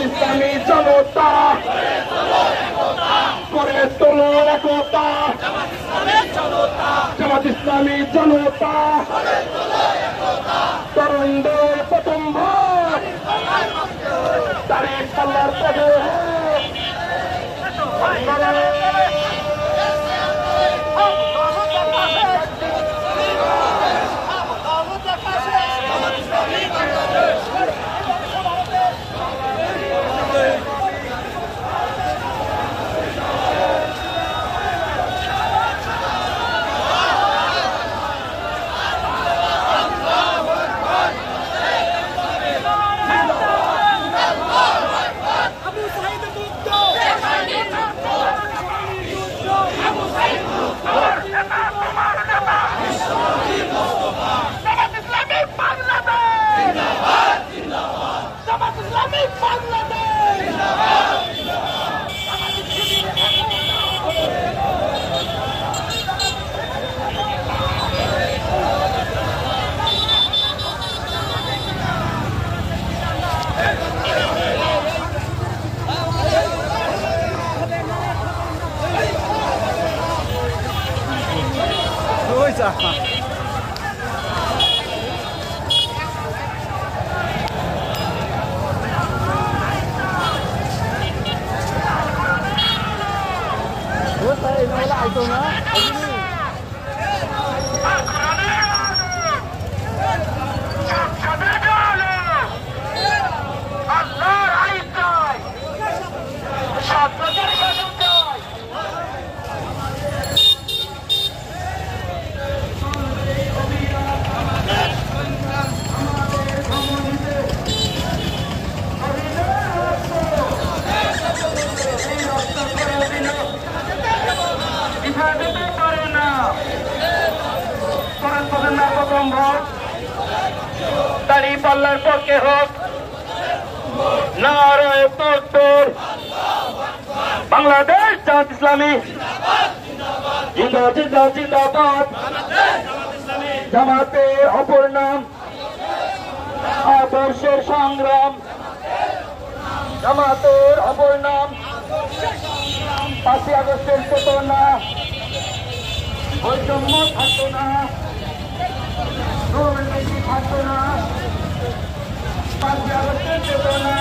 ইসলামী জনতা করে তোলো একতা, জামাত ইসলামী জনতা তরুণদের প্রথম ভোট তারিখ পাল্লার পদে দাড়ি পাল্লার পক্ষে হোক নারায়ে তাকবীর। বাংলাদেশ জামাত ইসলামী জিন্দাবাদ জিন্দাবাদ জিন্দাবাদ। জামাতের অপর নাম আদর্শের সংগ্রাম, জামাতের অপর নাম 5ই আগস্টের চেতনা, বৈষম্য থাকতো না, দুর্নীতি থাকতো না, 5ই আগস্টের চেতনা।